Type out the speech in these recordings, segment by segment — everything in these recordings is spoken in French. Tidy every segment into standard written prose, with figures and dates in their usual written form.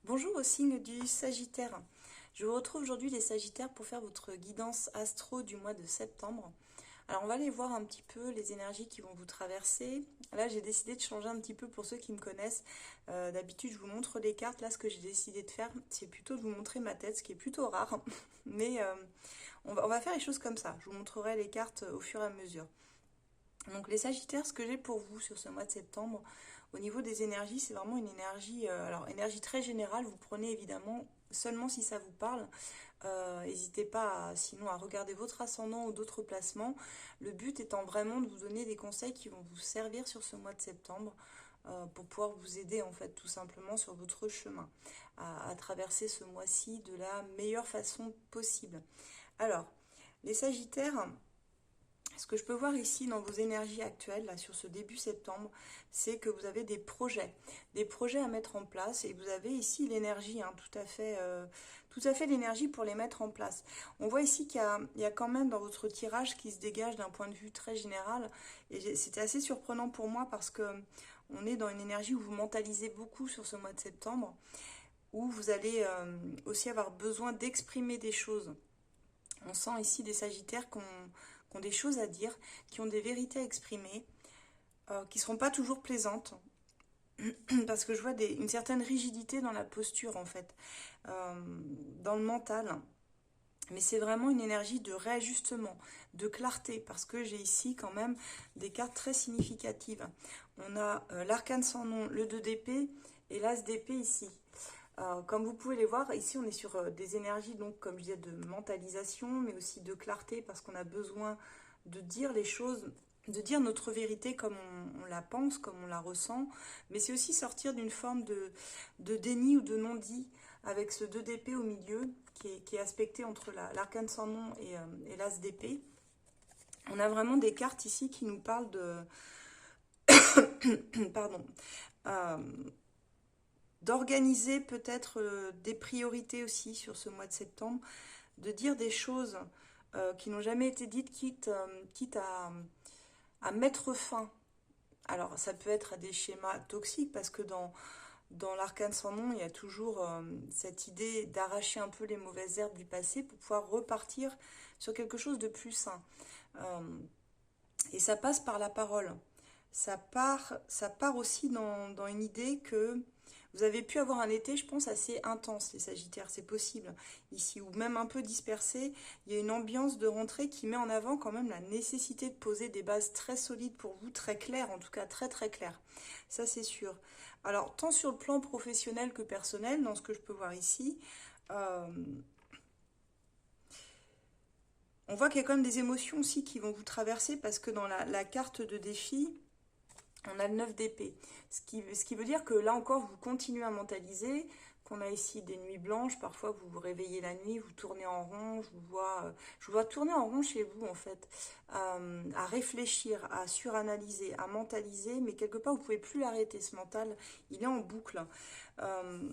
Bonjour au signe du Sagittaire. Je vous retrouve aujourd'hui les Sagittaires pour faire votre guidance astro du mois de septembre. Alors on va aller voir un petit peu les énergies qui vont vous traverser. Là j'ai décidé de changer un petit peu pour ceux qui me connaissent. D'habitude je vous montre les cartes. Là ce que j'ai décidé de faire c'est plutôt de vous montrer ma tête, ce qui est plutôt rare. Mais on va faire les choses comme ça. Je vous montrerai les cartes au fur et à mesure. Donc les Sagittaires, ce que j'ai pour vous sur ce mois de septembre, au niveau des énergies, c'est vraiment une énergie, alors énergie très générale, vous prenez évidemment seulement si ça vous parle. N'hésitez pas sinon à regarder votre ascendant ou d'autres placements. Le but étant vraiment de vous donner des conseils qui vont vous servir sur ce mois de septembre pour pouvoir vous aider en fait tout simplement sur votre chemin à traverser ce mois-ci de la meilleure façon possible. Alors, les Sagittaires, ce que je peux voir ici dans vos énergies actuelles, là, sur ce début septembre, c'est que vous avez des projets à mettre en place et vous avez ici l'énergie, hein, tout à fait l'énergie pour les mettre en place. On voit ici qu'il y a quand même dans votre tirage qui se dégage d'un point de vue très général et c'était assez surprenant pour moi parce que on est dans une énergie où vous mentalisez beaucoup sur ce mois de septembre, où vous allez aussi avoir besoin d'exprimer des choses. On sent ici des Sagittaires qui ont des choses à dire, qui ont des vérités à exprimer, qui ne seront pas toujours plaisantes, parce que je vois une certaine rigidité dans la posture, en fait, dans le mental. Mais c'est vraiment une énergie de réajustement, de clarté, parce que j'ai ici quand même des cartes très significatives. On a l'arcane sans nom, le 2 d'épée et l'as d'épée ici. Comme vous pouvez les voir, ici on est sur des énergies, donc comme je disais, de mentalisation, mais aussi de clarté, parce qu'on a besoin de dire les choses, de dire notre vérité comme on la pense, comme on la ressent, mais c'est aussi sortir d'une forme de déni ou de non-dit, avec ce 2 d'épée au milieu, qui est aspecté entre l'arcane sans nom et l'as d'épée. On a vraiment des cartes ici qui nous parlent de... Pardon. Euh, D'organiser peut-être des priorités aussi sur ce mois de septembre, de dire des choses qui n'ont jamais été dites, quitte à mettre fin. Alors ça peut être à des schémas toxiques parce que dans l'arcane sans nom, il y a toujours cette idée d'arracher un peu les mauvaises herbes du passé pour pouvoir repartir sur quelque chose de plus sain. Euh, et ça passe par la parole. Ça part aussi dans une idée que vous avez pu avoir un été, je pense, assez intense, les Sagittaires, c'est possible. Ici, ou même un peu dispersé, il y a une ambiance de rentrée qui met en avant quand même la nécessité de poser des bases très solides pour vous, très claires, en tout cas très très claires. Ça, c'est sûr. Alors, tant sur le plan professionnel que personnel, dans ce que je peux voir ici, euh, on voit qu'il y a quand même des émotions aussi qui vont vous traverser parce que dans la carte de défi, on a le 9 d'épée. Ce qui veut dire que là encore, vous continuez à mentaliser, qu'on a ici des nuits blanches, parfois vous vous réveillez la nuit, vous tournez en rond, je vous vois tourner en rond chez vous en fait, à réfléchir, à suranalyser, à mentaliser, mais quelque part vous ne pouvez plus l'arrêter, ce mental, il est en boucle. Euh,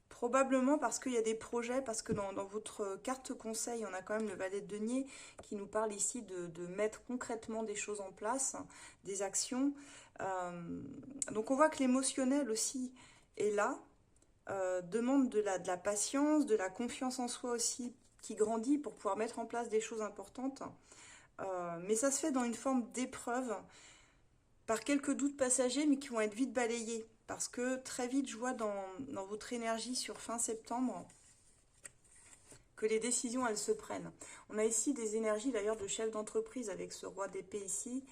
Probablement parce qu'il y a des projets, parce que dans votre carte conseil, on a quand même le valet de denier qui nous parle ici de mettre concrètement des choses en place, des actions. Donc on voit que l'émotionnel aussi est là, demande de la patience, de la confiance en soi aussi qui grandit pour pouvoir mettre en place des choses importantes. Mais ça se fait dans une forme d'épreuve par quelques doutes passagers, mais qui vont être vite balayés. Parce que très vite, je vois dans votre énergie sur fin septembre que les décisions, elles se prennent. On a ici des énergies d'ailleurs de chef d'entreprise avec ce roi d'épée ici,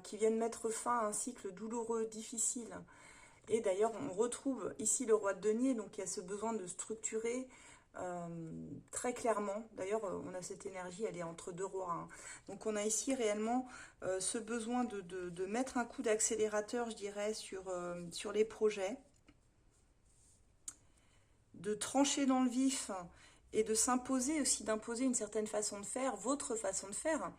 qui viennent mettre fin à un cycle douloureux, difficile. Et d'ailleurs, on retrouve ici le roi de denier, donc il y a ce besoin de structurer très clairement. D'ailleurs, on a cette énergie, elle est entre deux rois, hein. Donc on a ici réellement ce besoin de mettre un coup d'accélérateur, je dirais, sur les projets, de trancher dans le vif et de s'imposer aussi, d'imposer une certaine façon de faire, votre façon de faire,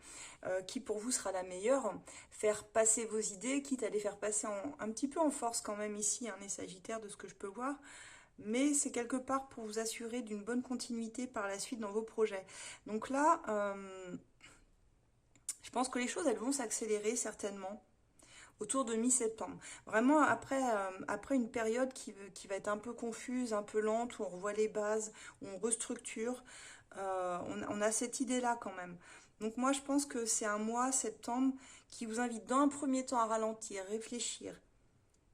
qui pour vous sera la meilleure, faire passer vos idées, quitte à les faire passer un petit peu en force quand même ici, hein, les Sagittaires, de ce que je peux voir, mais c'est quelque part pour vous assurer d'une bonne continuité par la suite dans vos projets. Donc là, je pense que les choses, elles vont s'accélérer certainement. autour de mi-septembre. Vraiment après une période qui va être un peu confuse, un peu lente, où on revoit les bases, où on restructure. On a cette idée-là quand même. Donc moi je pense que c'est un mois, septembre, qui vous invite dans un premier temps à ralentir, réfléchir,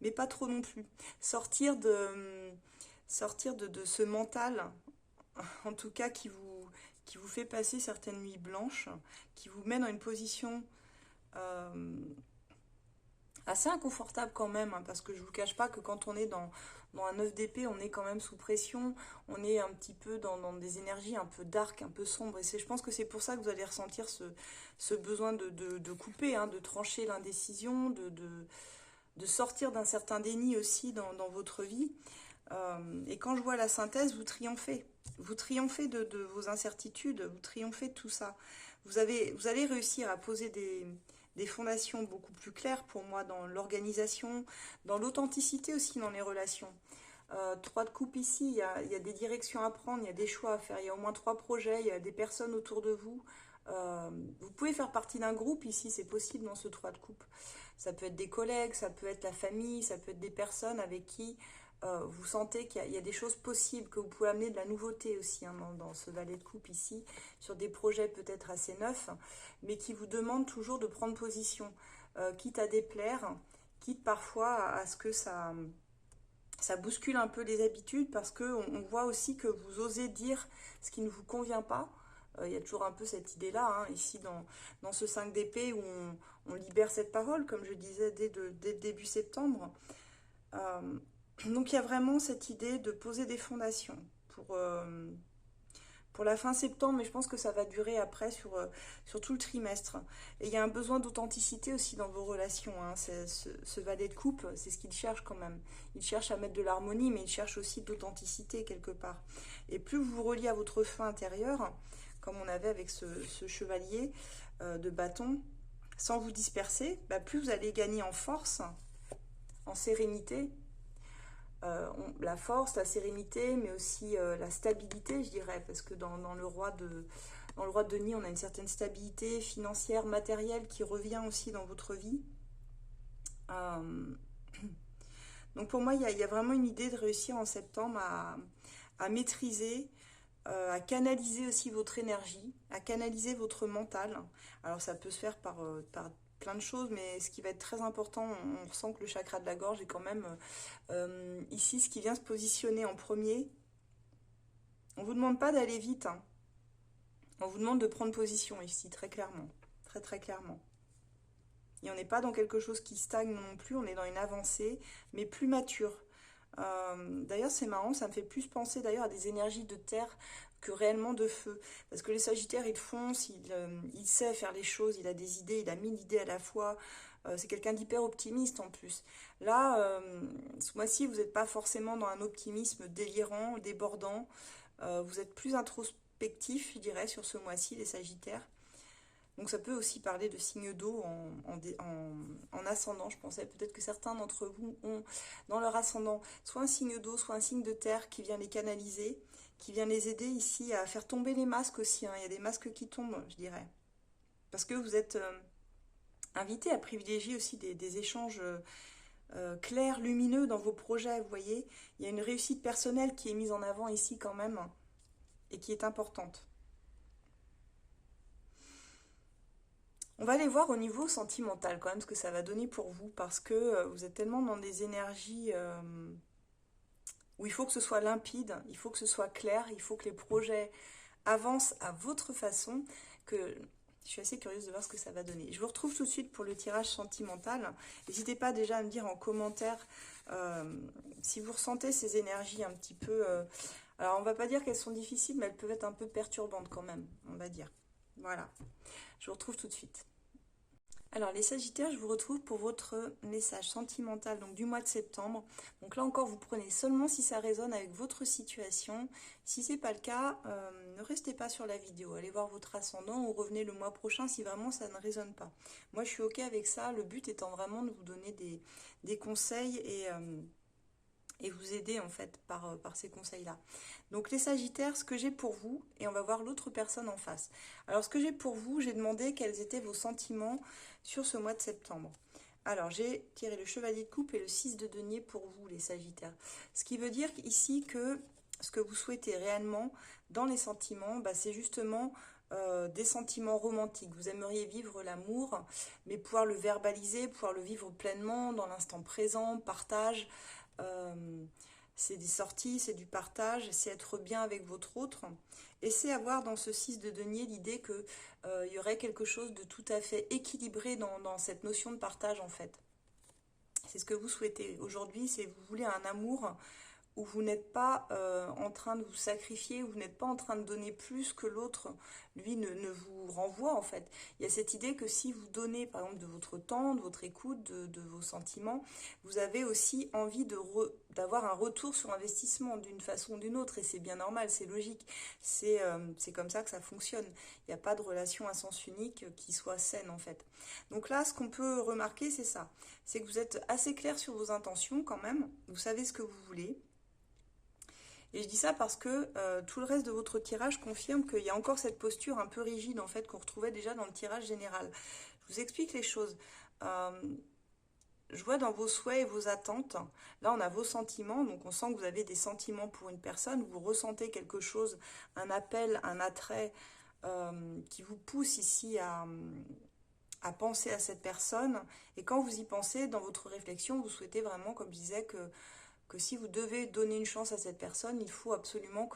mais pas trop non plus. Sortir de ce mental, en tout cas qui vous fait passer certaines nuits blanches, qui vous met dans une position assez inconfortable quand même, hein, parce que je ne vous cache pas que quand on est dans un 9 d'épée, on est quand même sous pression, on est un petit peu dans des énergies un peu dark, un peu sombres, et je pense que c'est pour ça que vous allez ressentir ce besoin de couper, hein, de trancher l'indécision, de sortir d'un certain déni aussi dans votre vie. Et quand je vois la synthèse, vous triomphez. Vous triomphez de vos incertitudes, vous triomphez de tout ça. Vous allez réussir à poser des fondations beaucoup plus claires pour moi dans l'organisation, dans l'authenticité aussi dans les relations. 3 de coupe ici, il y a des directions à prendre, il y a des choix à faire, il y a au moins 3 projets, il y a des personnes autour de vous. Vous pouvez faire partie d'un groupe ici, c'est possible dans ce 3 de coupe. Ça peut être des collègues, ça peut être la famille, ça peut être des personnes avec qui vous sentez qu'il y a des choses possibles, que vous pouvez amener de la nouveauté aussi, hein, dans ce valet de coupe ici, sur des projets peut-être assez neufs, mais qui vous demandent toujours de prendre position, quitte à déplaire, quitte parfois à ce que ça bouscule un peu les habitudes, parce qu'on voit aussi que vous osez dire ce qui ne vous convient pas. Il y a toujours un peu cette idée-là, hein, ici dans ce 5 d'épée, où on libère cette parole, comme je disais dès début septembre. Donc il y a vraiment cette idée de poser des fondations pour la fin septembre, mais je pense que ça va durer après sur tout le trimestre. Et il y a un besoin d'authenticité aussi dans vos relations, hein. Ce valet de coupe, c'est ce qu'il cherche quand même. Il cherche à mettre de l'harmonie, mais il cherche aussi de l'authenticité quelque part. Et plus vous vous reliez à votre feu intérieur, comme on avait avec ce chevalier de bâton, sans vous disperser, bah, plus vous allez gagner en force, en sérénité, la force, la sérénité, mais aussi la stabilité, je dirais, parce que dans le roi de denier, on a une certaine stabilité financière, matérielle qui revient aussi dans votre vie. Donc pour moi, il y a vraiment une idée de réussir en septembre à maîtriser, à canaliser aussi votre énergie, à canaliser votre mental. Alors ça peut se faire par plein de choses, mais ce qui va être très important, on ressent que le chakra de la gorge est quand même ici ce qui vient se positionner en premier. On ne vous demande pas d'aller vite, hein. On vous demande de prendre position ici, très clairement, très très clairement. Et on n'est pas dans quelque chose qui stagne non plus, on est dans une avancée, mais plus mature. D'ailleurs, c'est marrant, ça me fait plus penser d'ailleurs à des énergies de terre que réellement de feu. Parce que les Sagittaires, il fonce, il sait faire les choses, il a des idées, il a 1000 idées à la fois. C'est quelqu'un d'hyper optimiste en plus. Là, ce mois-ci, vous n'êtes pas forcément dans un optimisme délirant, débordant. Vous êtes plus introspectif, je dirais, sur ce mois-ci, les Sagittaires. Donc ça peut aussi parler de signes d'eau en ascendant. Je pensais peut-être que certains d'entre vous ont dans leur ascendant soit un signe d'eau, soit un signe de terre qui vient les canaliser, qui vient les aider ici à faire tomber les masques aussi, hein. Il y a des masques qui tombent, je dirais. Parce que vous êtes invités à privilégier aussi des échanges clairs, lumineux dans vos projets, vous voyez. Il y a une réussite personnelle qui est mise en avant ici quand même et qui est importante. On va aller voir au niveau sentimental quand même ce que ça va donner pour vous, parce que vous êtes tellement dans des énergies où il faut que ce soit limpide, il faut que ce soit clair, il faut que les projets avancent à votre façon, que je suis assez curieuse de voir ce que ça va donner. Je vous retrouve tout de suite pour le tirage sentimental. N'hésitez pas déjà à me dire en commentaire si vous ressentez ces énergies un petit peu... alors on va pas dire qu'elles sont difficiles, mais elles peuvent être un peu perturbantes quand même, on va dire. Voilà, je vous retrouve tout de suite. Alors les Sagittaires, je vous retrouve pour votre message sentimental donc du mois de septembre. Donc là encore, vous prenez seulement si ça résonne avec votre situation. Si ce n'est pas le cas, ne restez pas sur la vidéo. Allez voir votre ascendant ou revenez le mois prochain si vraiment ça ne résonne pas. Moi, je suis OK avec ça. Le but étant vraiment de vous donner des conseils et vous aider en fait par ces conseils-là. Donc les Sagittaires, ce que j'ai pour vous, et on va voir l'autre personne en face. Alors ce que j'ai pour vous, j'ai demandé quels étaient vos sentiments sur ce mois de septembre. Alors, j'ai tiré le chevalier de coupe et le 6 de denier pour vous, les Sagittaires. Ce qui veut dire ici que ce que vous souhaitez réellement dans les sentiments, bah, c'est justement des sentiments romantiques. Vous aimeriez vivre l'amour, mais pouvoir le verbaliser, pouvoir le vivre pleinement dans l'instant présent, partage. Euh, c'est des sorties, c'est du partage, c'est être bien avec votre autre. Et c'est avoir dans ce 6 de denier l'idée que il y aurait quelque chose de tout à fait équilibré dans cette notion de partage en fait. C'est ce que vous souhaitez. Aujourd'hui, c'est vous voulez un amour où vous n'êtes pas en train de vous sacrifier, où vous n'êtes pas en train de donner plus que l'autre, lui, ne vous renvoie en fait. Il y a cette idée que si vous donnez par exemple de votre temps, de votre écoute, de vos sentiments, vous avez aussi envie d'avoir un retour sur investissement d'une façon ou d'une autre, et c'est bien normal, c'est logique, c'est comme ça que ça fonctionne. Il n'y a pas de relation à sens unique qui soit saine en fait. Donc là, ce qu'on peut remarquer, c'est ça, c'est que vous êtes assez clair sur vos intentions quand même, vous savez ce que vous voulez. Et je dis ça parce que tout le reste de votre tirage confirme qu'il y a encore cette posture un peu rigide en fait qu'on retrouvait déjà dans le tirage général. Je vous explique les choses. Je vois dans vos souhaits et vos attentes, là on a vos sentiments, donc on sent que vous avez des sentiments pour une personne, vous ressentez quelque chose, un appel, un attrait qui vous pousse ici à penser à cette personne. Et quand vous y pensez, dans votre réflexion, vous souhaitez vraiment, comme je disais, que si vous devez donner une chance à cette personne, il faut absolument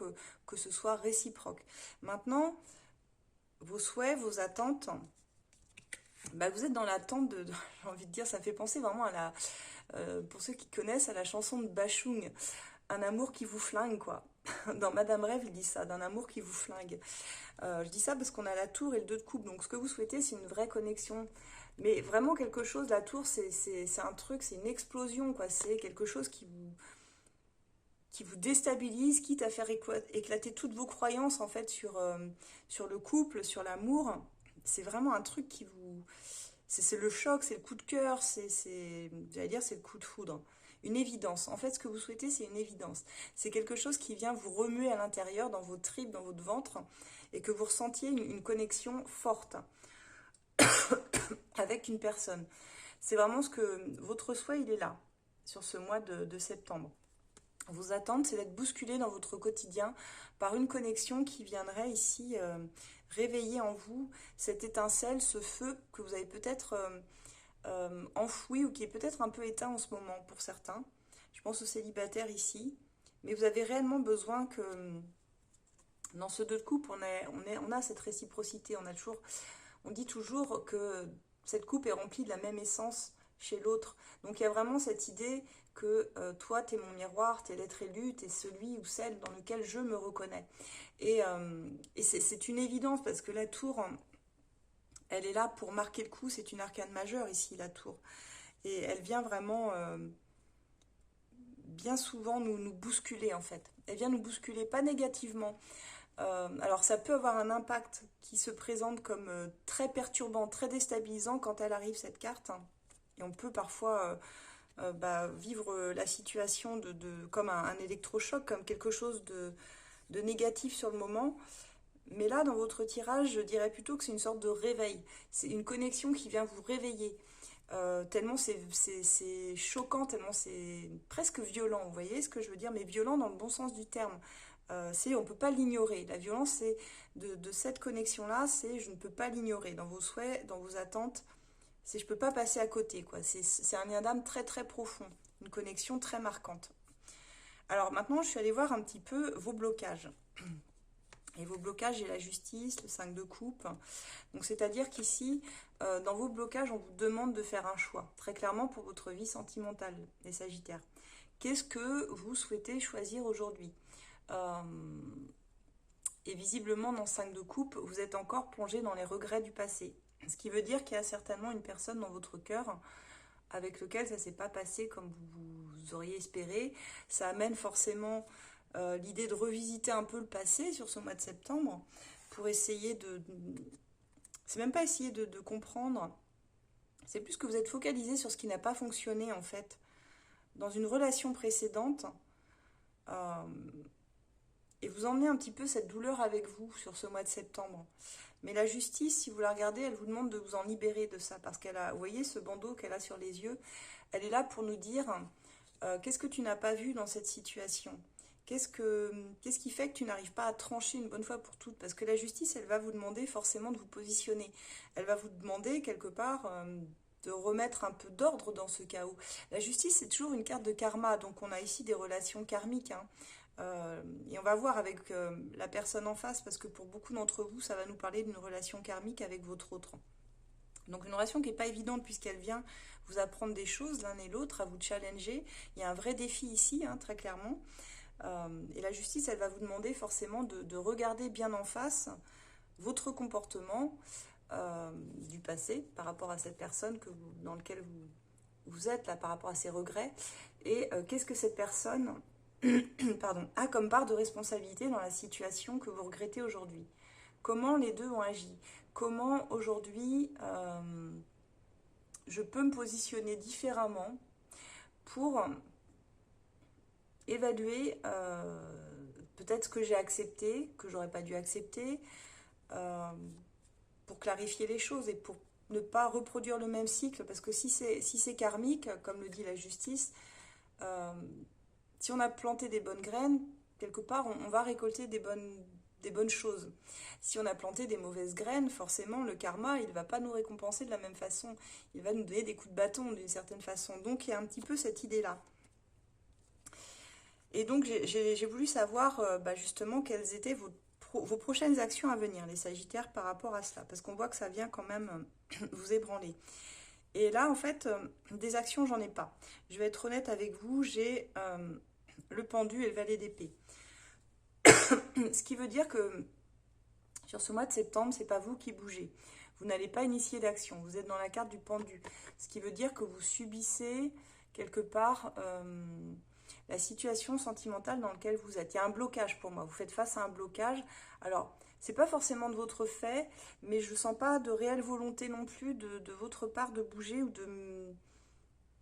que ce soit réciproque. Maintenant, vos souhaits, vos attentes, bah vous êtes dans l'attente j'ai envie de dire, ça fait penser vraiment à pour ceux qui connaissent, à la chanson de Bachung, un amour qui vous flingue, quoi. Dans Madame Rêve, il dit ça, d'un amour qui vous flingue. Je dis ça parce qu'on a la tour et le 2 de coupe, donc ce que vous souhaitez, c'est une vraie connexion. Mais vraiment quelque chose, la tour, c'est un truc, c'est une explosion, quoi. C'est quelque chose qui vous déstabilise, quitte à faire éclater toutes vos croyances, en fait, sur le couple, sur l'amour. C'est vraiment un truc qui vous... C'est le choc, c'est le coup de cœur, j'allais dire, c'est le coup de foudre. Une évidence. En fait, ce que vous souhaitez, c'est une évidence. C'est quelque chose qui vient vous remuer à l'intérieur, dans vos tripes, dans votre ventre, et que vous ressentiez une connexion forte avec une personne. C'est vraiment ce que votre souhait, il est là, sur ce mois de septembre. Vos attentes, c'est d'être bousculé dans votre quotidien par une connexion qui viendrait ici réveiller en vous cette étincelle, ce feu que vous avez peut-être enfoui ou qui est peut-être un peu éteint en ce moment pour certains. Je pense aux célibataires ici. Mais vous avez réellement besoin que dans ce 2 de coupe, on a cette réciprocité. On dit toujours que cette coupe est remplie de la même essence chez l'autre. Donc il y a vraiment cette idée que toi, tu es mon miroir, tu es l'être élu, tu es celui ou celle dans lequel je me reconnais. Et c'est une évidence parce que la tour, elle est là pour marquer le coup, c'est une arcane majeure ici, la tour. Et elle vient vraiment bien souvent nous bousculer en fait. Elle vient nous bousculer, pas négativement. Alors ça peut avoir un impact qui se présente comme très perturbant, très déstabilisant quand elle arrive cette carte. Et on peut parfois vivre la situation comme un électrochoc, comme quelque chose de négatif sur le moment. Mais là, dans votre tirage, je dirais plutôt que c'est une sorte de réveil. C'est une connexion qui vient vous réveiller. Tellement c'est choquant, tellement c'est presque violent, vous voyez ce que je veux dire, mais violent dans le bon sens du terme. On ne peut pas l'ignorer. La violence, c'est de cette connexion-là, c'est je ne peux pas l'ignorer. Dans vos souhaits, dans vos attentes, c'est je ne peux pas passer à côté, quoi. C'est un lien d'âme très très profond, une connexion très marquante. Alors maintenant, je suis allée voir un petit peu vos blocages. Et vos blocages, j'ai la justice, le 5 de coupe. Donc c'est-à-dire qu'ici, dans vos blocages, on vous demande de faire un choix. Très clairement pour votre vie sentimentale, les Sagittaires. Qu'est-ce que vous souhaitez choisir aujourd'hui ? Et visiblement, dans 5 de coupe, vous êtes encore plongé dans les regrets du passé. Ce qui veut dire qu'il y a certainement une personne dans votre cœur avec lequel ça ne s'est pas passé comme vous auriez espéré. Ça amène forcément l'idée de revisiter un peu le passé sur ce mois de septembre pour essayer c'est même pas essayer de comprendre, c'est plus que vous êtes focalisé sur ce qui n'a pas fonctionné en fait. Dans une relation précédente, et vous emmenez un petit peu cette douleur avec vous sur ce mois de septembre. Mais la justice, si vous la regardez, elle vous demande de vous en libérer de ça, parce qu'elle a, vous voyez ce bandeau qu'elle a sur les yeux, elle est là pour nous dire, qu'est-ce que tu n'as pas vu dans cette situation? Qu'est-ce qui fait que tu n'arrives pas à trancher une bonne fois pour toutes? Parce que la justice, elle va vous demander forcément de vous positionner. Elle va vous demander quelque part de remettre un peu d'ordre dans ce chaos. La justice, c'est toujours une carte de karma, donc on a ici des relations karmiques, hein. Et on va voir avec la personne en face, parce que pour beaucoup d'entre vous, ça va nous parler d'une relation karmique avec votre autre. Donc une relation qui n'est pas évidente puisqu'elle vient vous apprendre des choses l'un et l'autre, à vous challenger. Il y a un vrai défi ici, hein, très clairement. Et la justice, elle va vous demander forcément de regarder bien en face votre comportement du passé par rapport à cette personne dans laquelle vous êtes, là, par rapport à ses regrets. Et qu'est-ce que cette personne pardon, a comme part de responsabilité dans la situation que vous regrettez aujourd'hui? Comment les deux ont agi? Comment aujourd'hui je peux me positionner différemment pour évaluer peut-être ce que j'ai accepté, que j'aurais pas dû accepter, pour clarifier les choses et pour ne pas reproduire le même cycle, parce que si c'est karmique, comme le dit la justice, si on a planté des bonnes graines, quelque part on va récolter des bonnes choses. Si on a planté des mauvaises graines, forcément le karma, il ne va pas nous récompenser de la même façon, il va nous donner des coups de bâton d'une certaine façon. Donc il y a un petit peu cette idée-là. Et donc j'ai voulu savoir justement quelles étaient vos prochaines actions à venir, les Sagittaires, par rapport à cela, parce qu'on voit que ça vient quand même vous ébranler. Et là, en fait, des actions, j'en ai pas. Je vais être honnête avec vous, j'ai le pendu et le valet d'épée. Ce qui veut dire que sur ce mois de septembre, c'est pas vous qui bougez. Vous n'allez pas initier d'action. Vous êtes dans la carte du pendu. Ce qui veut dire que vous subissez quelque part la situation sentimentale dans laquelle vous êtes. Il y a un blocage pour moi. Vous faites face à un blocage. Alors, c'est pas forcément de votre fait, mais je sens pas de réelle volonté non plus de votre part de bouger ou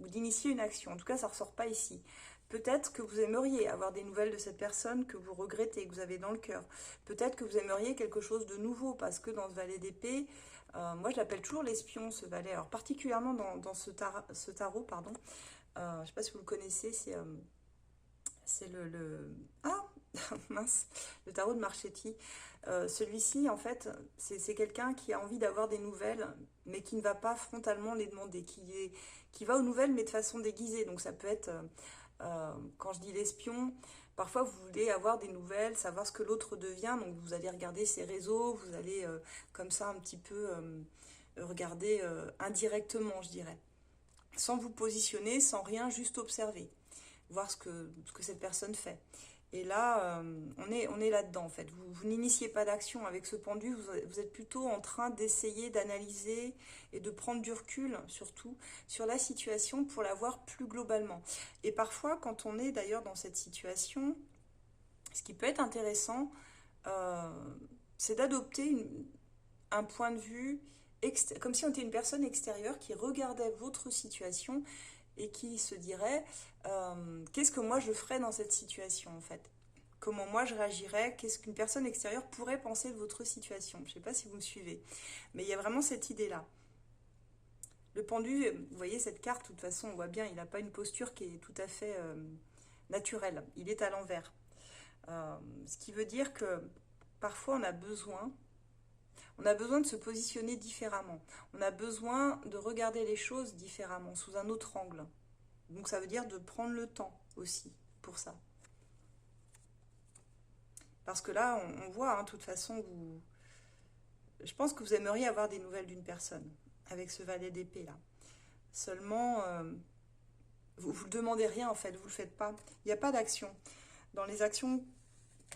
d'initier une action. En tout cas, ça ressort pas ici. Peut-être que vous aimeriez avoir des nouvelles de cette personne que vous regrettez, que vous avez dans le cœur. Peut-être que vous aimeriez quelque chose de nouveau, parce que dans ce valet d'épée, moi je l'appelle toujours l'espion, ce valet. Alors particulièrement dans ce tarot, pardon. Je ne sais pas si vous le connaissez, c'est Ah mince, le tarot de Marchetti. Celui-ci, en fait, c'est quelqu'un qui a envie d'avoir des nouvelles, mais qui ne va pas frontalement les demander, qui va aux nouvelles, mais de façon déguisée. Donc ça peut être... quand je dis l'espion, parfois vous voulez avoir des nouvelles, savoir ce que l'autre devient, donc vous allez regarder ses réseaux, vous allez comme ça un petit peu regarder indirectement, je dirais, sans vous positionner, sans rien, juste observer, voir ce que cette personne fait. Et là, on est là-dedans en fait. Vous n'initiez pas d'action avec ce pendu, vous êtes plutôt en train d'essayer d'analyser et de prendre du recul, surtout, sur la situation pour la voir plus globalement. Et parfois, quand on est d'ailleurs dans cette situation, ce qui peut être intéressant, c'est d'adopter un point de vue, comme si on était une personne extérieure qui regardait votre situation et qui se dirait qu'est-ce que moi je ferais dans cette situation en fait, comment moi je réagirais, qu'est-ce qu'une personne extérieure pourrait penser de votre situation. Je ne sais pas si vous me suivez, mais il y a vraiment cette idée-là. Le pendu, vous voyez cette carte, de toute façon on voit bien, il n'a pas une posture qui est tout à fait naturelle, il est à l'envers. Ce qui veut dire que parfois on a besoin de se positionner différemment. On a besoin de regarder les choses différemment, sous un autre angle. Donc ça veut dire de prendre le temps aussi pour ça. Parce que là, on voit, hein, de toute façon, je pense que vous aimeriez avoir des nouvelles d'une personne, avec ce valet d'épée là. Seulement, vous ne demandez rien en fait, vous ne le faites pas. Il n'y a pas d'action. Dans les actions,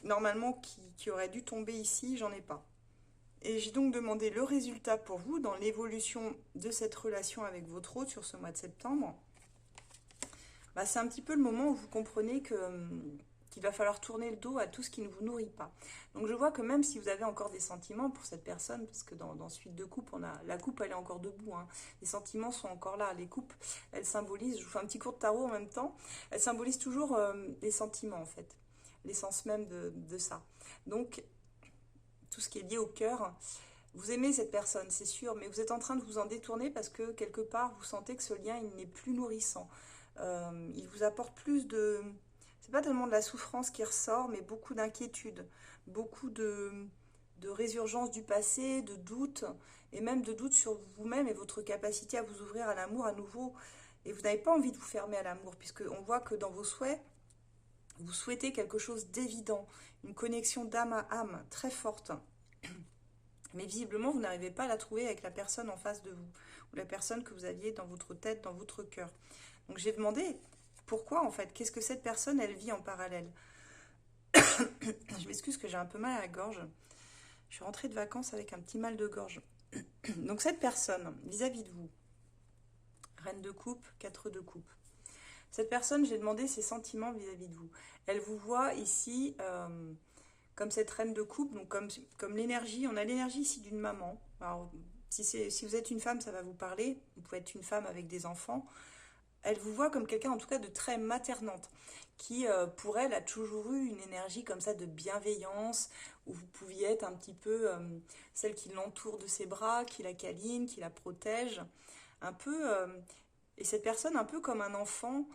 normalement, qui auraient dû tomber ici, j'en ai pas. Et j'ai donc demandé le résultat pour vous dans l'évolution de cette relation avec votre hôte sur ce mois de septembre. C'est un petit peu le moment où vous comprenez qu'il va falloir tourner le dos à tout ce qui ne vous nourrit pas. Donc je vois que même si vous avez encore des sentiments pour cette personne, parce que dans Suite de coupe, la coupe elle est encore debout, hein. Les sentiments sont encore là, les coupes elles symbolisent, je vous fais un petit cours de tarot en même temps, elles symbolisent toujours les sentiments en fait. l'essence même de ça. Donc, tout ce qui est lié au cœur, vous aimez cette personne, c'est sûr, mais vous êtes en train de vous en détourner parce que quelque part, vous sentez que ce lien, il n'est plus nourrissant. Il vous apporte plus de... C'est pas tellement de la souffrance qui ressort, mais beaucoup d'inquiétude, beaucoup de résurgence du passé, de doutes, et même de doutes sur vous-même et votre capacité à vous ouvrir à l'amour à nouveau. Et vous n'avez pas envie de vous fermer à l'amour, puisqu'on voit que dans vos souhaits, vous souhaitez quelque chose d'évident, une connexion d'âme à âme très forte. Mais visiblement, vous n'arrivez pas à la trouver avec la personne en face de vous, ou la personne que vous aviez dans votre tête, dans votre cœur. Donc j'ai demandé, pourquoi en fait? Qu'est-ce que cette personne, elle vit en parallèle? Je m'excuse que j'ai un peu mal à la gorge. Je suis rentrée de vacances avec un petit mal de gorge. Donc cette personne, vis-à-vis de vous, reine de coupe, 4 de coupe. Cette personne, j'ai demandé ses sentiments vis-à-vis de vous. Elle vous voit ici comme cette reine de coupe, donc comme l'énergie. On a l'énergie ici d'une maman. Alors, si vous êtes une femme, ça va vous parler. Vous pouvez être une femme avec des enfants. Elle vous voit comme quelqu'un, en tout cas, de très maternante, qui, pour elle, a toujours eu une énergie comme ça de bienveillance, où vous pouviez être un petit peu celle qui l'entoure de ses bras, qui la câline, qui la protège. Un peu... et cette personne, un peu comme un enfant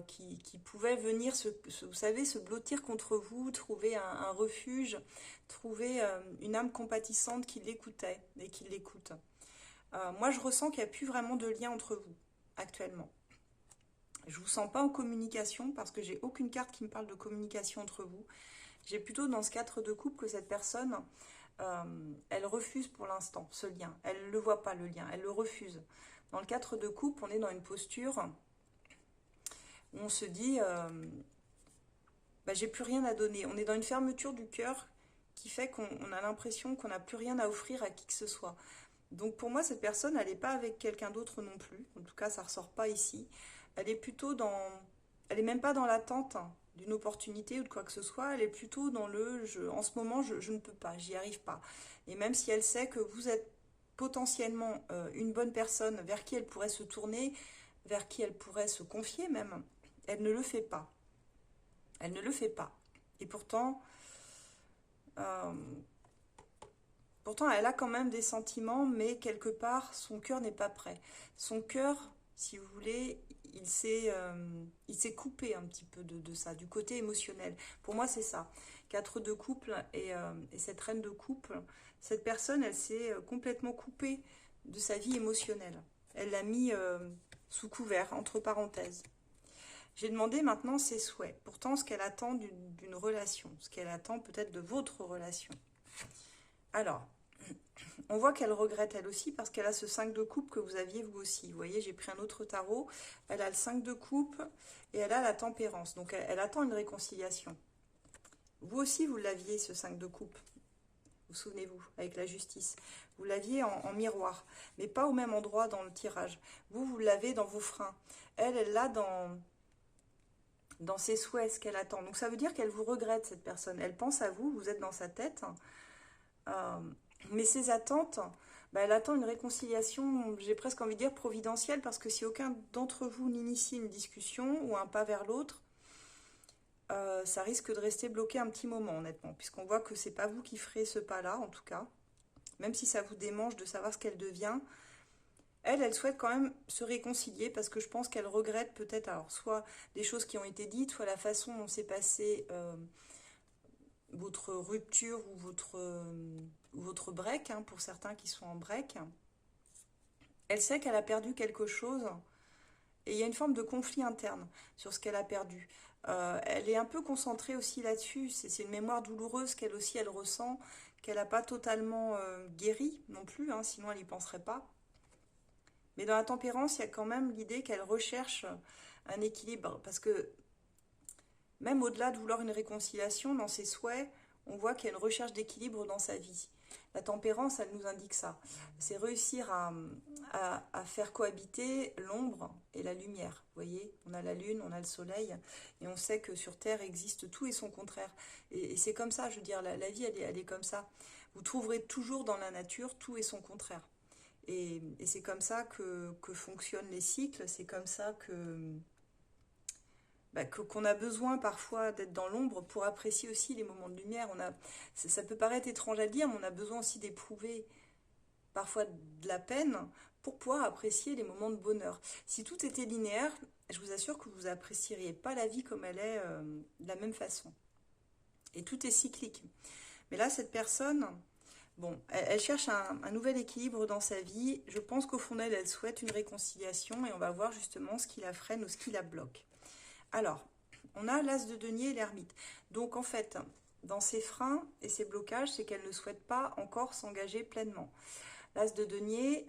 qui pouvait venir, vous savez, se blottir contre vous, trouver un refuge, trouver une âme compatissante qui l'écoutait et qui l'écoute. Moi, je ressens qu'il n'y a plus vraiment de lien entre vous, actuellement. Je ne vous sens pas en communication parce que j'ai aucune carte qui me parle de communication entre vous. J'ai plutôt dans ce 4 de coupe que cette personne, elle refuse pour l'instant ce lien. Elle ne le voit pas, le lien, elle le refuse. Dans le 4 de coupe, on est dans une posture où on se dit bah, j'ai plus rien à donner. On est dans une fermeture du cœur qui fait qu'on a l'impression qu'on n'a plus rien à offrir à qui que ce soit. Donc pour moi, cette personne, elle n'est pas avec quelqu'un d'autre non plus. En tout cas, ça ne ressort pas ici. Elle est plutôt dans... Elle n'est même pas dans l'attente d'une opportunité ou de quoi que ce soit. Elle est plutôt dans le... En ce moment, je ne peux pas, j'y arrive pas. Et même si elle sait que vous êtes potentiellement une bonne personne vers qui elle pourrait se tourner, vers qui elle pourrait se confier même, elle ne le fait pas. Elle ne le fait pas. Et pourtant, elle a quand même des sentiments, mais quelque part, son cœur n'est pas prêt. Son cœur, si vous voulez, il s'est coupé un petit peu de ça, du côté émotionnel. Pour moi, c'est ça. 4 de couple et cette reine de couple, cette personne, elle s'est complètement coupée de sa vie émotionnelle. Elle l'a mis sous couvert, entre parenthèses. J'ai demandé maintenant ses souhaits. Pourtant, ce qu'elle attend d'une relation, ce qu'elle attend peut-être de votre relation. Alors, on voit qu'elle regrette elle aussi parce qu'elle a ce 5 de coupe que vous aviez vous aussi. Vous voyez, j'ai pris un autre tarot. Elle a le 5 de coupe et elle a la tempérance. Donc, elle attend une réconciliation. Vous aussi, vous l'aviez, ce 5 de coupe. Vous souvenez-vous, avec la justice. Vous l'aviez en miroir, mais pas au même endroit dans le tirage. Vous l'avez dans vos freins. Elle l'a dans ses souhaits, ce qu'elle attend. Donc ça veut dire qu'elle vous regrette, cette personne. Elle pense à vous, vous êtes dans sa tête. Mais ses attentes, bah, elle attend une réconciliation, j'ai presque envie de dire providentielle, parce que si aucun d'entre vous n'initie une discussion ou un pas vers l'autre, ça risque de rester bloqué un petit moment, honnêtement, puisqu'on voit que c'est pas vous qui ferez ce pas-là, en tout cas. Même si ça vous démange de savoir ce qu'elle devient, elle souhaite quand même se réconcilier parce que je pense qu'elle regrette peut-être, alors soit des choses qui ont été dites, soit la façon dont s'est passée votre rupture ou votre break, hein, pour certains qui sont en break. Elle sait qu'elle a perdu quelque chose et il y a une forme de conflit interne sur ce qu'elle a perdu. Elle est un peu concentrée aussi là-dessus, c'est une mémoire douloureuse qu'elle aussi elle ressent, qu'elle n'a pas totalement guérie non plus, hein, sinon elle n'y penserait pas. Mais dans la tempérance, il y a quand même l'idée qu'elle recherche un équilibre. Parce que même au-delà de vouloir une réconciliation, dans ses souhaits, on voit qu'il y a une recherche d'équilibre dans sa vie. La tempérance, elle nous indique ça. C'est réussir à faire cohabiter l'ombre et la lumière. Vous voyez, on a la lune, on a le soleil, et on sait que sur Terre existe tout et son contraire. Et c'est comme ça, je veux dire, la vie, elle est comme ça. Vous trouverez toujours dans la nature tout et son contraire. Et c'est comme ça que fonctionnent les cycles, c'est comme ça qu'on a besoin parfois d'être dans l'ombre pour apprécier aussi les moments de lumière. Ça peut paraître étrange à dire, mais on a besoin aussi d'éprouver parfois de la peine pour pouvoir apprécier les moments de bonheur. Si tout était linéaire, je vous assure que vous n'apprécieriez pas la vie comme elle est de la même façon. Et tout est cyclique. Mais là, cette personne, bon, elle cherche un nouvel équilibre dans sa vie. Je pense qu'au fond d'elle, elle souhaite une réconciliation et on va voir justement ce qui la freine ou ce qui la bloque. Alors, on a l'as de denier et l'ermite. Donc en fait, dans ses freins et ses blocages, c'est qu'elle ne souhaite pas encore s'engager pleinement. L'as de denier,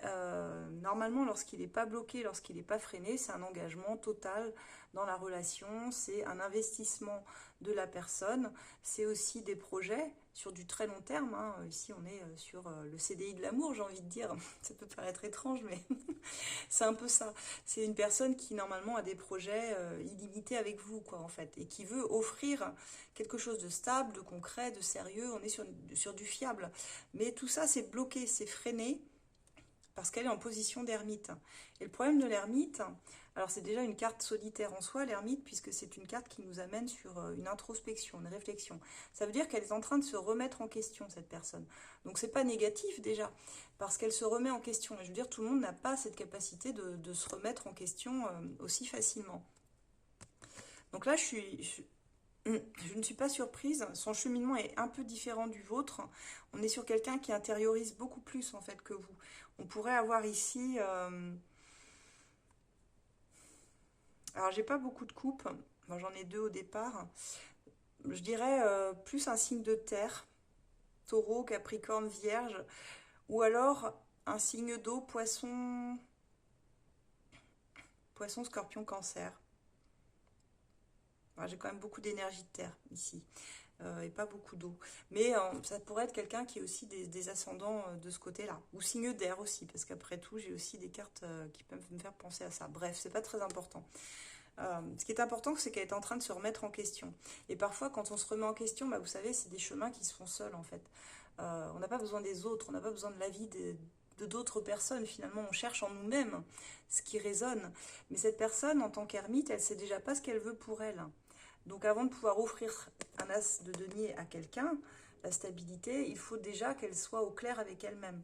normalement, lorsqu'il n'est pas bloqué, lorsqu'il n'est pas freiné, c'est un engagement total dans la relation, c'est un investissement de la personne, c'est aussi des projets sur du très long terme. Hein. Ici, on est sur le CDI de l'amour, j'ai envie de dire. Ça peut paraître étrange, mais c'est un peu ça. C'est une personne qui, normalement, a des projets illimités avec vous, quoi, en fait, et qui veut offrir quelque chose de stable, de concret, de sérieux. On est sur du fiable. Mais tout ça, c'est bloqué, c'est freiné, parce qu'elle est en position d'ermite. Et le problème de l'ermite, alors c'est déjà une carte solitaire en soi, l'ermite, puisque c'est une carte qui nous amène sur une introspection, une réflexion. Ça veut dire qu'elle est en train de se remettre en question, cette personne. Donc c'est pas négatif déjà, parce qu'elle se remet en question. Et je veux dire, tout le monde n'a pas cette capacité de se remettre en question aussi facilement. Donc là, je ne suis pas surprise, son cheminement est un peu différent du vôtre. On est sur quelqu'un qui intériorise beaucoup plus en fait que vous. On pourrait avoir ici... alors j'ai pas beaucoup de coupes, moi j'en ai 2 au départ. Je dirais plus un signe de terre, taureau, capricorne, vierge, ou alors un signe d'eau, poisson, scorpion, cancer. J'ai quand même beaucoup d'énergie de terre ici. Et pas beaucoup d'eau. Mais ça pourrait être quelqu'un qui a aussi des ascendants de ce côté-là. Ou signe d'air aussi, parce qu'après tout, j'ai aussi des cartes qui peuvent me faire penser à ça. Bref, c'est pas très important. Ce qui est important, c'est qu'elle est en train de se remettre en question. Et parfois, quand on se remet en question, vous savez, c'est des chemins qui se font seuls, en fait. On n'a pas besoin des autres, on n'a pas besoin de l'avis de d'autres personnes. Finalement, on cherche en nous-mêmes ce qui résonne. Mais cette personne, en tant qu'ermite, elle sait déjà pas ce qu'elle veut pour elle. Donc avant de pouvoir offrir un as de denier à quelqu'un, la stabilité, il faut déjà qu'elle soit au clair avec elle-même.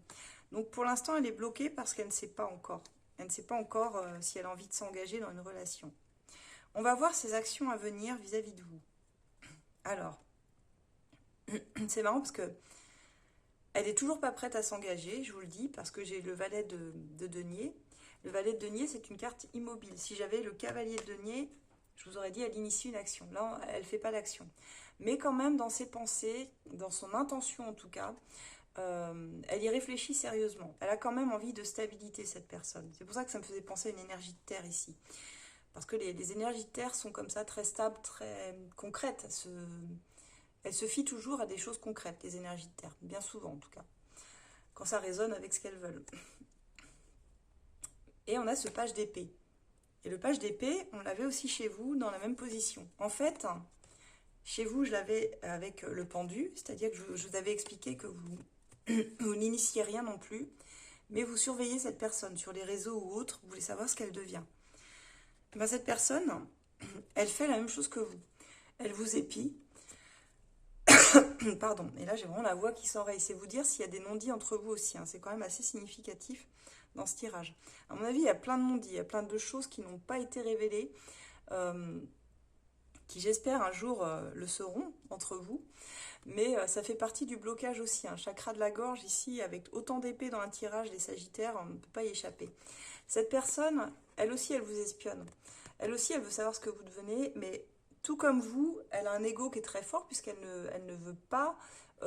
Donc pour l'instant, elle est bloquée parce qu'elle ne sait pas encore. Elle ne sait pas encore si elle a envie de s'engager dans une relation. On va voir ses actions à venir vis-à-vis de vous. Alors, c'est marrant parce que elle est toujours pas prête à s'engager, je vous le dis, parce que j'ai le valet de denier. Le valet de denier, c'est une carte immobile. Si j'avais le cavalier de denier, je vous aurais dit, elle initie une action. Là, elle ne fait pas d'action. Mais quand même, dans ses pensées, dans son intention en tout cas, elle y réfléchit sérieusement. Elle a quand même envie de stabilité, cette personne. C'est pour ça que ça me faisait penser à une énergie de terre ici. Parce que les énergies de terre sont comme ça, très stables, très concrètes. Elles se fient toujours à des choses concrètes, les énergies de terre. Bien souvent, en tout cas. Quand ça résonne avec ce qu'elles veulent. Et on a ce page d'épée. Et le page d'épée, on l'avait aussi chez vous dans la même position. En fait, chez vous, je l'avais avec le pendu, c'est-à-dire que je vous avais expliqué que vous n'initiez rien non plus, mais vous surveillez cette personne sur les réseaux ou autres, vous voulez savoir ce qu'elle devient. Cette personne, elle fait la même chose que vous. Elle vous épie. Pardon, et là j'ai vraiment la voix qui s'enraye. C'est vous dire s'il y a des non-dits entre vous aussi. Hein. C'est quand même assez significatif dans ce tirage. À mon avis, il y a plein de non-dits, il y a plein de choses qui n'ont pas été révélées, qui j'espère un jour le seront entre vous. Mais ça fait partie du blocage aussi. Un chakra de la gorge ici, avec autant d'épées dans un tirage des Sagittaires, on ne peut pas y échapper. Cette personne, elle aussi, elle vous espionne. Elle aussi, elle veut savoir ce que vous devenez, mais tout comme vous, elle a un ego qui est très fort puisqu'elle ne veut pas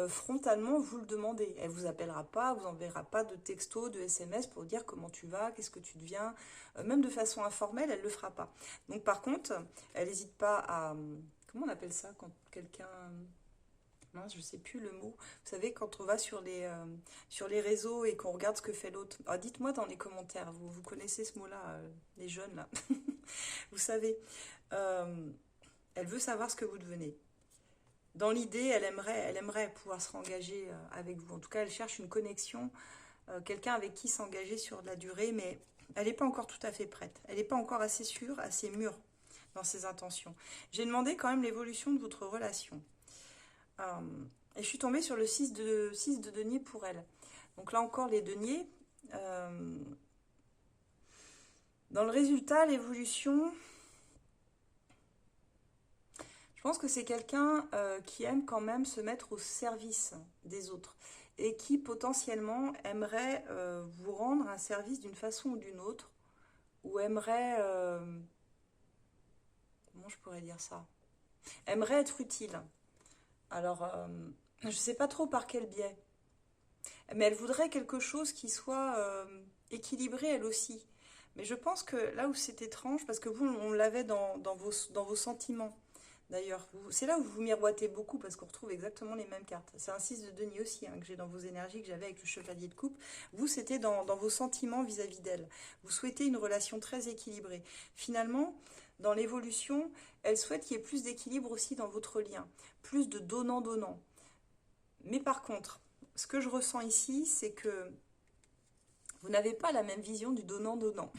frontalement vous le demander. Elle ne vous appellera pas, vous enverra pas de texto, de SMS pour dire comment tu vas, qu'est-ce que tu deviens. Même de façon informelle, elle ne le fera pas. Donc par contre, elle n'hésite pas à... Comment on appelle ça quand quelqu'un... Non, je ne sais plus le mot. Vous savez, quand on va sur les réseaux et qu'on regarde ce que fait l'autre. Ah, dites-moi dans les commentaires, vous connaissez ce mot-là, les jeunes là. Vous savez, elle veut savoir ce que vous devenez. Dans l'idée, elle aimerait pouvoir se rengager avec vous. En tout cas, elle cherche une connexion, quelqu'un avec qui s'engager sur de la durée, mais elle n'est pas encore tout à fait prête. Elle n'est pas encore assez sûre, assez mûre. dans ses intentions. J'ai demandé quand même l'évolution de votre relation. Et je suis tombée sur le 6 de denier pour elle. Donc là encore, les deniers. Dans le résultat, l'évolution, je pense que c'est quelqu'un qui aime quand même se mettre au service des autres et qui potentiellement aimerait vous rendre un service d'une façon ou d'une autre, ou aimerait, comment je pourrais dire ça, aimerait être utile. Alors, je ne sais pas trop par quel biais, mais elle voudrait quelque chose qui soit équilibré elle aussi. Mais je pense que là où c'est étrange, parce que vous, on l'avait dans vos sentiments, d'ailleurs. C'est là où vous miroitez beaucoup, parce qu'on retrouve exactement les mêmes cartes. C'est un 6 de denier aussi, hein, que j'ai dans vos énergies, que j'avais avec le chevalier de coupe. Vous, c'était dans vos sentiments vis-à-vis d'elle. Vous souhaitez une relation très équilibrée. Finalement, dans l'évolution, elle souhaite qu'il y ait plus d'équilibre aussi dans votre lien, plus de donnant-donnant. Mais par contre, ce que je ressens ici, c'est que vous n'avez pas la même vision du donnant-donnant.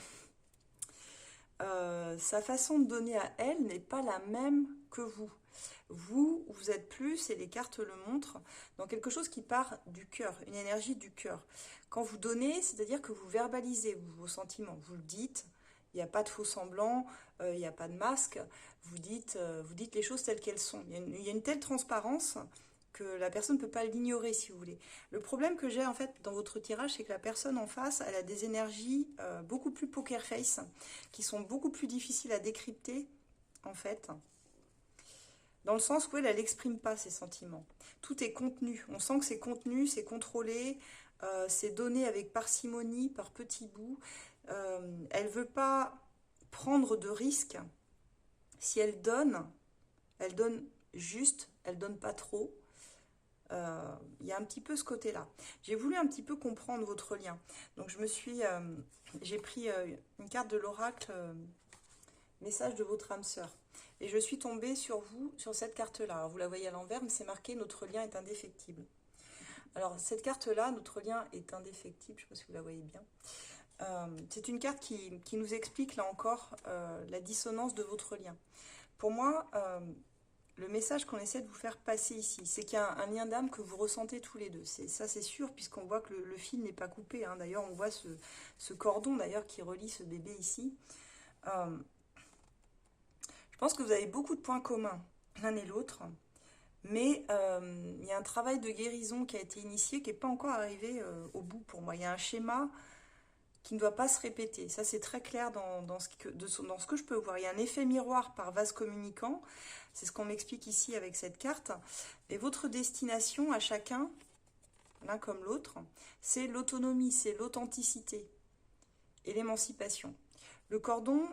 Sa façon de donner à elle n'est pas la même que vous. Vous êtes plus, et les cartes le montrent, dans quelque chose qui part du cœur, une énergie du cœur. Quand vous donnez, c'est-à-dire que vous verbalisez vos sentiments, vous le dites, il n'y a pas de faux semblants, il n'y a pas de masque, vous dites les choses telles qu'elles sont. Il y a une telle transparence que la personne ne peut pas l'ignorer, si vous voulez. Le problème que j'ai en fait dans votre tirage, c'est que la personne en face, elle a des énergies beaucoup plus poker face, qui sont beaucoup plus difficiles à décrypter, en fait, dans le sens où elle n'exprime pas ses sentiments. Tout est contenu. On sent que c'est contenu, c'est contrôlé, c'est donné avec parcimonie, par petits bouts. Elle ne veut pas prendre de risques. Si elle donne juste, elle donne pas trop. Il y a un petit peu ce côté-là. J'ai voulu un petit peu comprendre votre lien. Donc j'ai pris une carte de l'oracle, message de votre âme sœur. Et je suis tombée sur vous, sur cette carte-là. Alors, vous la voyez à l'envers, mais c'est marqué « Notre lien est indéfectible ». Alors, cette carte-là, notre lien est indéfectible, je ne sais pas si vous la voyez bien. C'est une carte qui nous explique, là encore, la dissonance de votre lien. Pour moi, le message qu'on essaie de vous faire passer ici, c'est qu'il y a un lien d'âme que vous ressentez tous les deux. Ça, c'est sûr, puisqu'on voit que le fil n'est pas coupé. Hein. D'ailleurs, on voit ce cordon d'ailleurs qui relie ce bébé ici. Je pense que vous avez beaucoup de points communs, l'un et l'autre. Mais il y a un travail de guérison qui a été initié, qui n'est pas encore arrivé au bout pour moi. Il y a un schéma qui ne doit pas se répéter. Ça, c'est très clair dans ce que je peux voir. Il y a un effet miroir par vase communicant. C'est ce qu'on m'explique ici avec cette carte. Et votre destination à chacun, l'un comme l'autre, c'est l'autonomie, c'est l'authenticité et l'émancipation. Le cordon,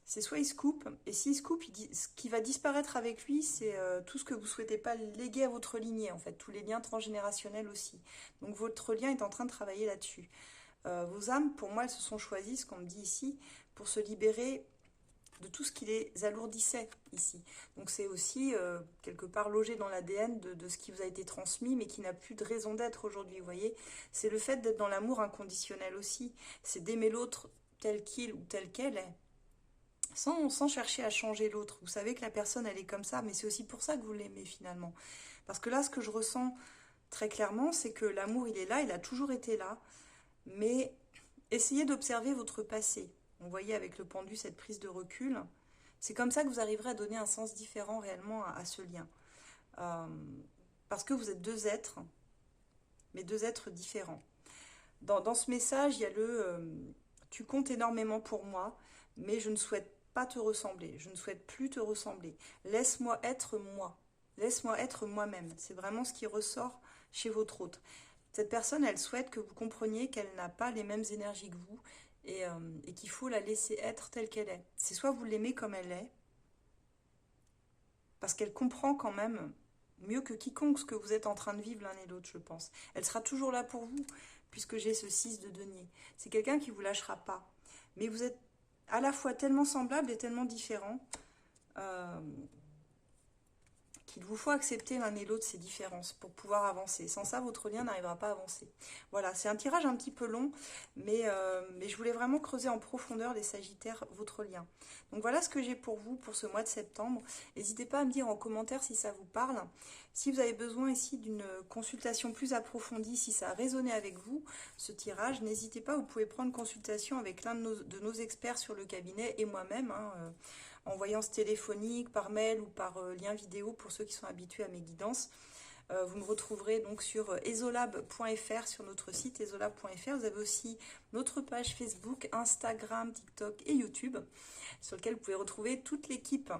c'est soit il se coupe, et s'il se coupe, ce qui va disparaître avec lui, c'est tout ce que vous ne souhaitez pas léguer à votre lignée, en fait, tous les liens transgénérationnels aussi. Donc votre lien est en train de travailler là-dessus. Vos âmes, pour moi, elles se sont choisies, ce qu'on me dit ici, pour se libérer de tout ce qui les alourdissait ici. Donc c'est aussi quelque part logé dans l'ADN de ce qui vous a été transmis, mais qui n'a plus de raison d'être aujourd'hui, vous voyez. C'est le fait d'être dans l'amour inconditionnel aussi, c'est d'aimer l'autre tel qu'il ou tel qu'elle est, sans chercher à changer l'autre. Vous savez que la personne, elle est comme ça, mais c'est aussi pour ça que vous l'aimez finalement. Parce que là, ce que je ressens très clairement, c'est que l'amour, il est là, il a toujours été là, mais essayez d'observer votre passé. On voyait avec le pendu cette prise de recul. C'est comme ça que vous arriverez à donner un sens différent réellement à ce lien. Parce que vous êtes deux êtres, mais deux êtres différents. Dans ce message, il y a tu comptes énormément pour moi, mais je ne souhaite pas te ressembler. Je ne souhaite plus te ressembler. Laisse-moi être moi. Laisse-moi être moi-même. C'est vraiment ce qui ressort chez votre hôte. Cette personne, elle souhaite que vous compreniez qu'elle n'a pas les mêmes énergies que vous et qu'il faut la laisser être telle qu'elle est. C'est soit vous l'aimez comme elle est, parce qu'elle comprend quand même mieux que quiconque ce que vous êtes en train de vivre l'un et l'autre, je pense. Elle sera toujours là pour vous, puisque j'ai ce 6 de denier. C'est quelqu'un qui ne vous lâchera pas. Mais vous êtes à la fois tellement semblables et tellement différents qu'il vous faut accepter l'un et l'autre ces différences pour pouvoir avancer. Sans ça, votre lien n'arrivera pas à avancer. Voilà, c'est un tirage un petit peu long, mais je voulais vraiment creuser en profondeur les Sagittaires, votre lien. Donc voilà ce que j'ai pour vous pour ce mois de septembre. N'hésitez pas à me dire en commentaire si ça vous parle. Si vous avez besoin ici d'une consultation plus approfondie, si ça a résonné avec vous, ce tirage, n'hésitez pas, vous pouvez prendre consultation avec l'un de nos experts sur le cabinet et moi-même, hein, en voyance téléphonique, par mail ou par lien vidéo pour ceux qui sont habitués à mes guidances. Vous me retrouverez donc sur esolab.fr, sur notre site esolab.fr. Vous avez aussi notre page Facebook, Instagram, TikTok et YouTube, sur lequel vous pouvez retrouver toute l'équipe.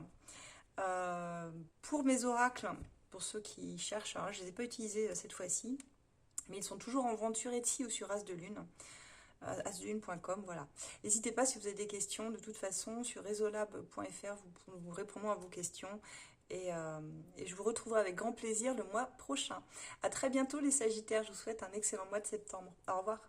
Pour mes oracles, pour ceux qui cherchent, hein, je ne les ai pas utilisés cette fois-ci, mais ils sont toujours en vente sur Etsy ou sur As de Lune. asdelune.com, voilà. N'hésitez pas si vous avez des questions, de toute façon, sur esolab.fr, vous répondons à vos questions et je vous retrouverai avec grand plaisir le mois prochain. À très bientôt les Sagittaires, je vous souhaite un excellent mois de septembre. Au revoir.